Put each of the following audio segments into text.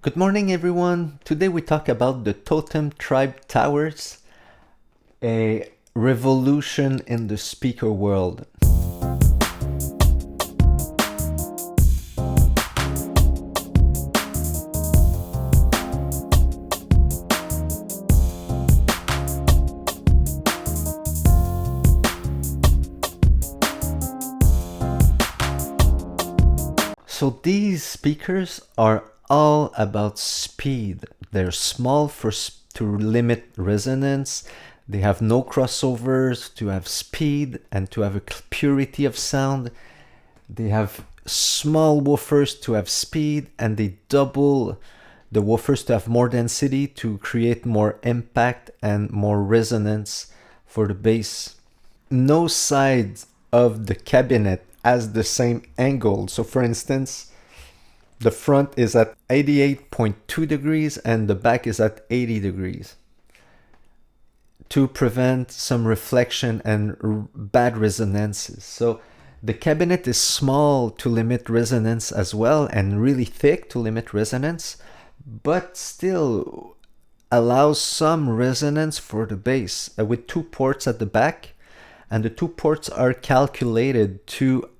Good morning, everyone. Today we talk about the Totem Tribe Towers, a revolution in the speaker world. So these speakers are all about speed. They're small to limit resonance. They have no crossovers to have speed and to have a purity of sound. They have small woofers to have speed, and they double the woofers to have more density to create more impact and more resonance for the bass. No side of the cabinet has the same angle. So for instance, the front is at 88.2 degrees and the back is at 80 degrees to prevent some reflection and bad resonances. So the cabinet is small to limit resonance as well, and really thick to limit resonance, but still allows some resonance for the bass with two ports at the back. And the two ports are calculated to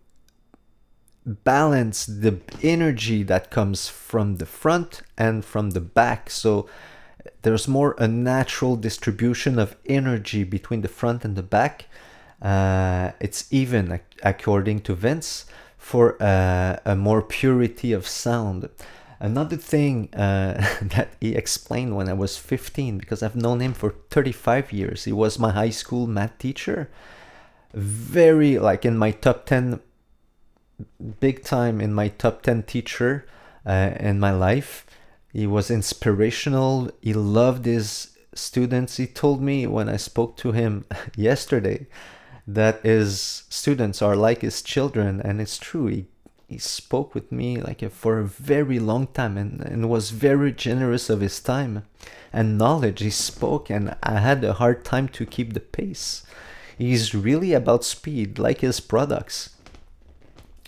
balance the energy that comes from the front and from the back. So there's more a natural distribution of energy between the front and the back. It's even, according to Vince, for a more purity of sound. Another thing that he explained when I was 15, because I've known him for 35 years. He was my high school math teacher. Very, like, in my top 10, big time in my top 10 teacher in my life. He was inspirational. He loved his students. He told me when I spoke to him yesterday that his students are like his children, and it's true. He spoke with me like for a very long time and was very generous of his time and knowledge. He spoke, and I had a hard time to keep the pace. He's really about speed, like his products.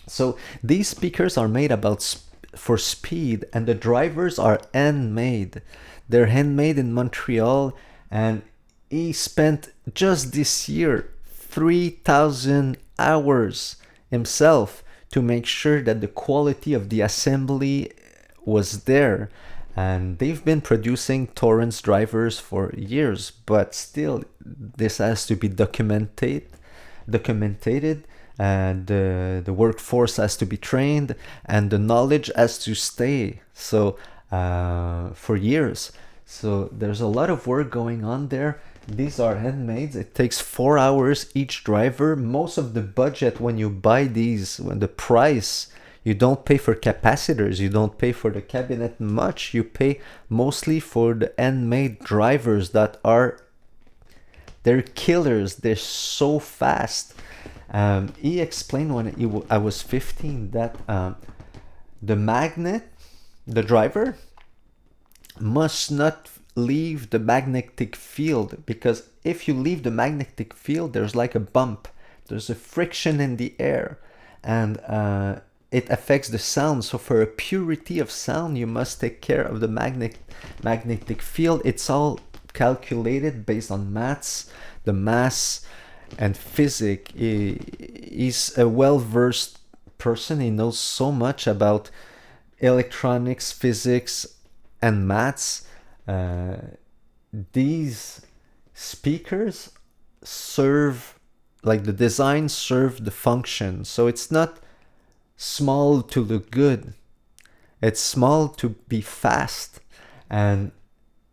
So these speakers are made for speed, and the drivers are handmade. They're handmade in Montreal, and he spent just this year 3,000 hours himself to make sure that the quality of the assembly was there. And they've been producing Torrance drivers for years, but still this has to be documented, and the workforce has to be trained, and the knowledge has to stay for years. So there's a lot of work going on there. These are handmade. It takes 4 hours each driver. Most of the budget when you buy these, when the price, you don't pay for capacitors, you don't pay for the cabinet much, you pay mostly for the handmade drivers they're killers. They're so fast. He explained when I was 15 that the driver must not leave the magnetic field, because if you leave the magnetic field, there's like a bump. There's a friction in the air, and it affects the sound. So for a purity of sound, you must take care of the magnetic field. It's all calculated based on maths, the mass, and physics. He's a well-versed person. He knows so much about electronics, physics, and maths. These speakers serve, like, the design serve the function. So it's not small to look good. It's small to be fast, and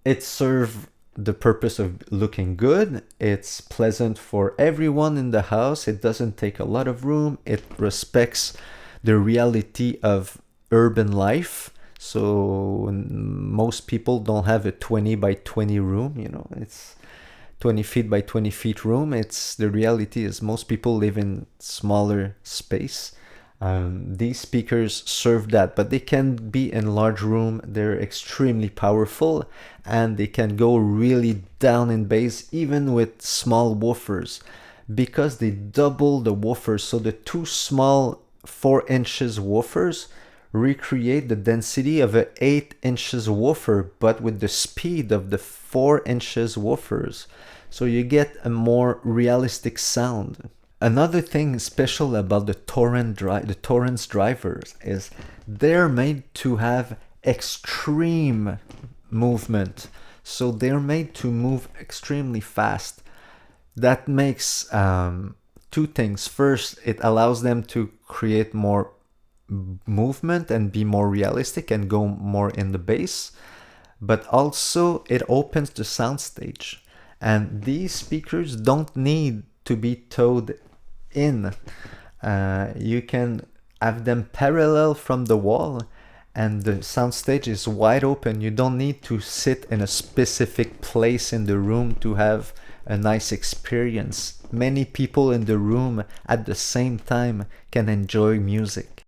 it serves the purpose of looking good. It's pleasant for everyone in the house. It doesn't take a lot of room. It respects the reality of urban life. So most people don't have a 20 by 20 room, it's 20 feet by 20 feet room. The reality is most people live in smaller space. These speakers serve that, but they can be in large room. They're extremely powerful, and they can go really down in bass even with small woofers, because they double the woofers. So the two small 4 inches woofers recreate the density of an 8 inches woofer, but with the speed of the 4 inches woofers. So you get a more realistic sound. Another thing special about the Torrens drivers is they're made to have extreme movement. So they're made to move extremely fast. That makes two things. First, it allows them to create more movement and be more realistic and go more in the bass. But also, it opens the soundstage. And these speakers don't need to be towed in. You can have them parallel from the wall, and the soundstage is wide open. You don't need to sit in a specific place in the room to have a nice experience. Many people in the room at the same time can enjoy music.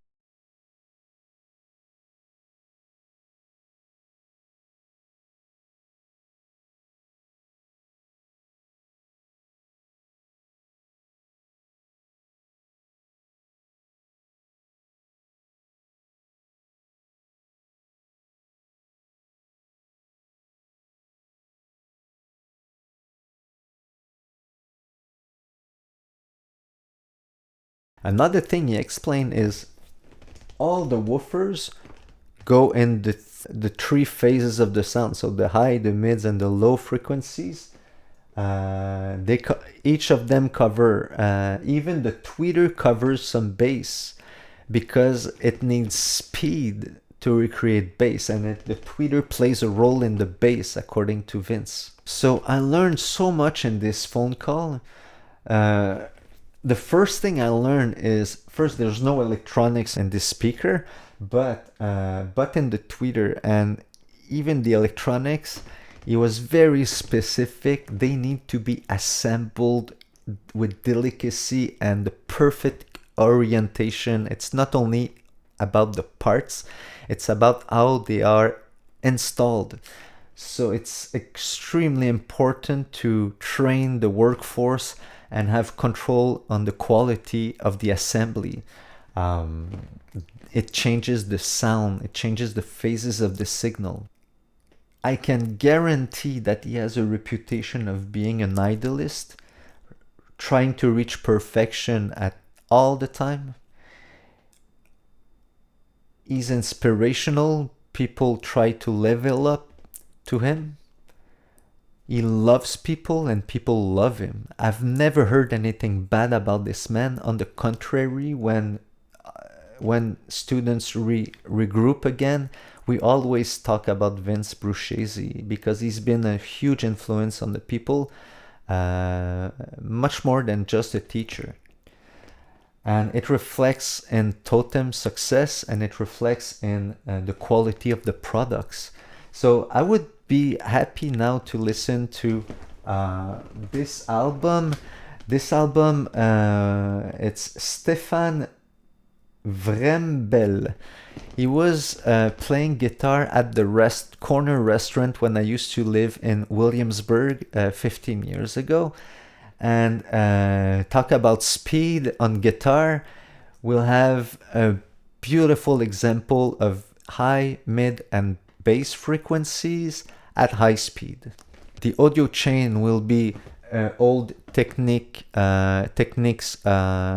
Another thing he explained is all the woofers go in the three phases of the sound. So the high, the mids, and the low frequencies. Each of them cover, even the tweeter covers some bass because it needs speed to recreate bass, and the tweeter plays a role in the bass according to Vince. So I learned so much in this phone call. The first thing I learned is, first, there's no electronics in this speaker, but in the tweeter, and even the electronics, it was very specific. They need to be assembled with delicacy and the perfect orientation. It's not only about the parts, it's about how they are installed. So it's extremely important to train the workforce and have control on the quality of the assembly. It changes the sound, it changes the phases of the signal. I can guarantee that he has a reputation of being an idealist, trying to reach perfection at all the time. He's inspirational. People try to level up to him. He loves people and people love him. I've never heard anything bad about this man. On the contrary, when students regroup again, we always talk about Vince Bruzzese because he's been a huge influence on the people, much more than just a teacher. And it reflects in Totem's success, and it reflects in the quality of the products. So I would be happy now to listen to this album. This album, it's Stephane Wrembel. He was playing guitar at the corner restaurant when I used to live in Williamsburg 15 years ago. And talk about speed on guitar. We'll have a beautiful example of high, mid, and bass frequencies at high speed. The audio chain will be old Technics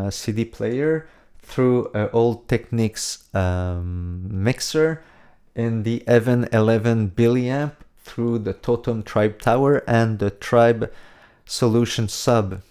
CD player through old Technics mixer in the Evan 11 billiamp through the Totem Tribe Tower and the Tribe Solution sub.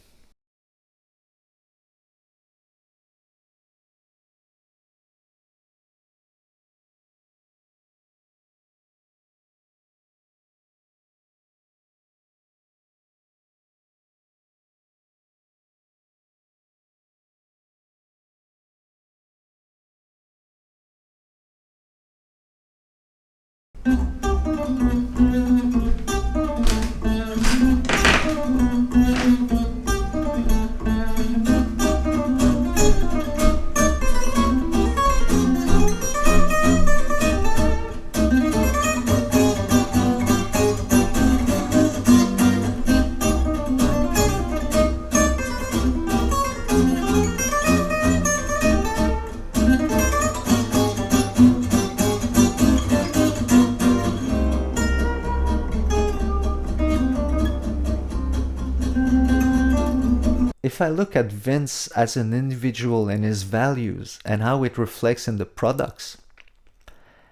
if I look at Vince as an individual and his values and how it reflects in the products,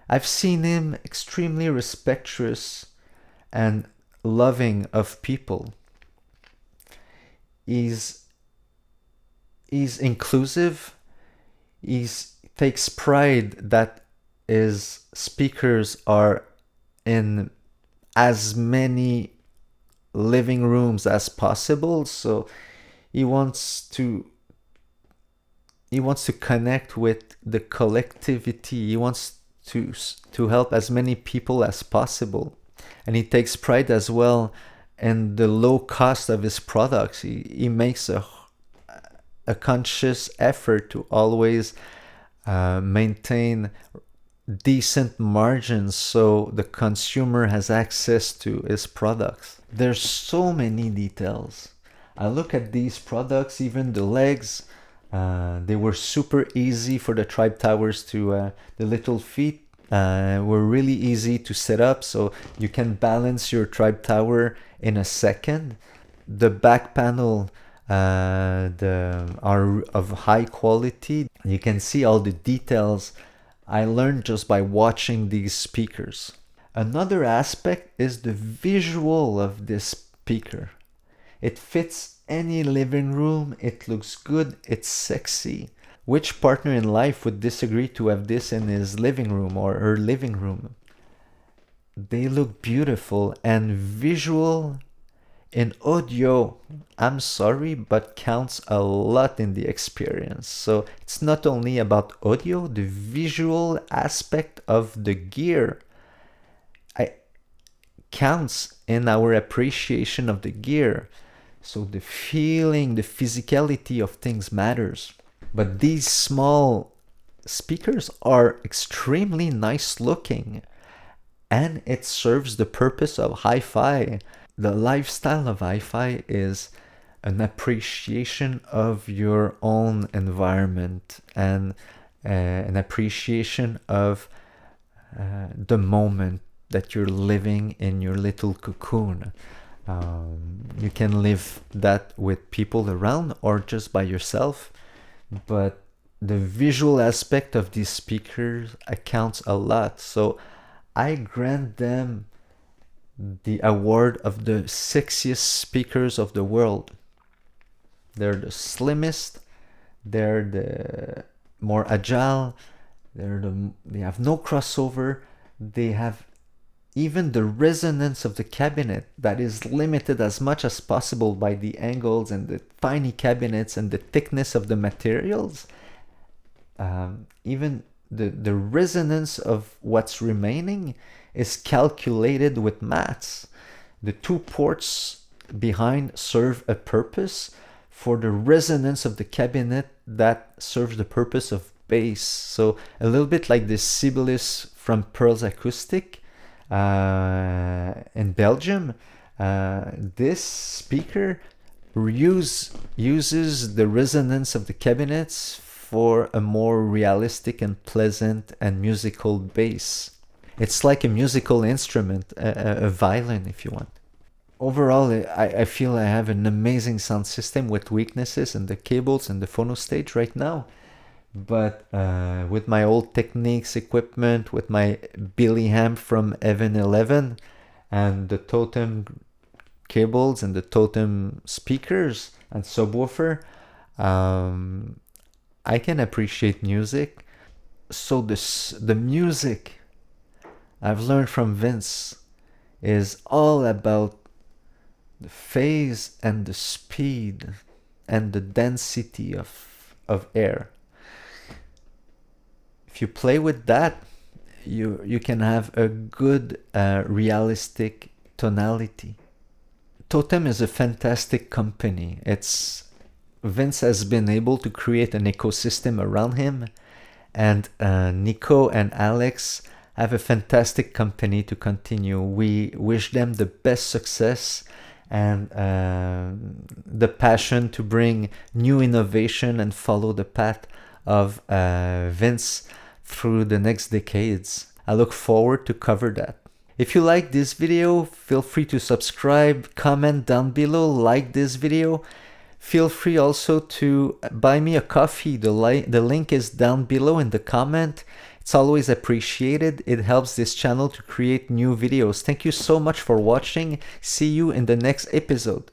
I've seen him extremely respectuous and loving of people. He's inclusive. He takes pride that his speakers are in as many living rooms as possible. So he wants to connect with the collectivity. He wants to help as many people as possible, and he takes pride as well in the low cost of his products. He makes a conscious effort to always maintain decent margins so the consumer has access to his products. There's so many details. I look at these products, even the legs, they were super easy for the tribe towers to, the little feet were really easy to set up, so you can balance your tribe tower in a second. The back panel are of high quality. You can see all the details I learned just by watching these speakers. Another aspect is the visual of this speaker. It fits any living room, it looks good, it's sexy. Which partner in life would disagree to have this in his living room or her living room? They look beautiful, and visual in audio, I'm sorry, but counts a lot in the experience. So it's not only about audio, the visual aspect of the gear counts in our appreciation of the gear. So the feeling, the physicality of things matters. But these small speakers are extremely nice looking, and it serves the purpose of hi-fi. The lifestyle of hi-fi is an appreciation of your own environment and an appreciation of the moment that you're living in your little cocoon. You can live that with people around or just by yourself, but the visual aspect of these speakers accounts a lot. So I grant them the award of the sexiest speakers of the world. They're the slimmest, they're the more agile, they have no crossover, they have even the resonance of the cabinet that is limited as much as possible by the angles and the tiny cabinets and the thickness of the materials. Even the resonance of what's remaining is calculated with maths. The two ports behind serve a purpose for the resonance of the cabinet that serves the purpose of bass. So a little bit like the Sibelius from Pearls Acoustic in Belgium. This speaker uses the resonance of the cabinets for a more realistic and pleasant and musical bass. It's like a musical instrument, a violin if you want. Overall, I feel I have an amazing sound system with weaknesses in the cables and the phono stage right now. But with my old Technics equipment, with my Billy amp from Heaven 11 and the Totem cables and the Totem speakers and subwoofer, I can appreciate music. So the music I've learned from Vince is all about the phase and the speed and the density of air. If you play with that, you can have a good realistic tonality. Totem is a fantastic company. Vince has been able to create an ecosystem around him, and Nico and Alex have a fantastic company to continue. We wish them the best success and the passion to bring new innovation and follow the path of Vince through the next decades. I look forward to cover that. If you like this video, feel free to subscribe, comment down below, like this video. Feel free also to buy me a coffee. The link is down below in the comment. It's always appreciated. It helps this channel to create new videos. Thank you so much for watching. See you in the next episode.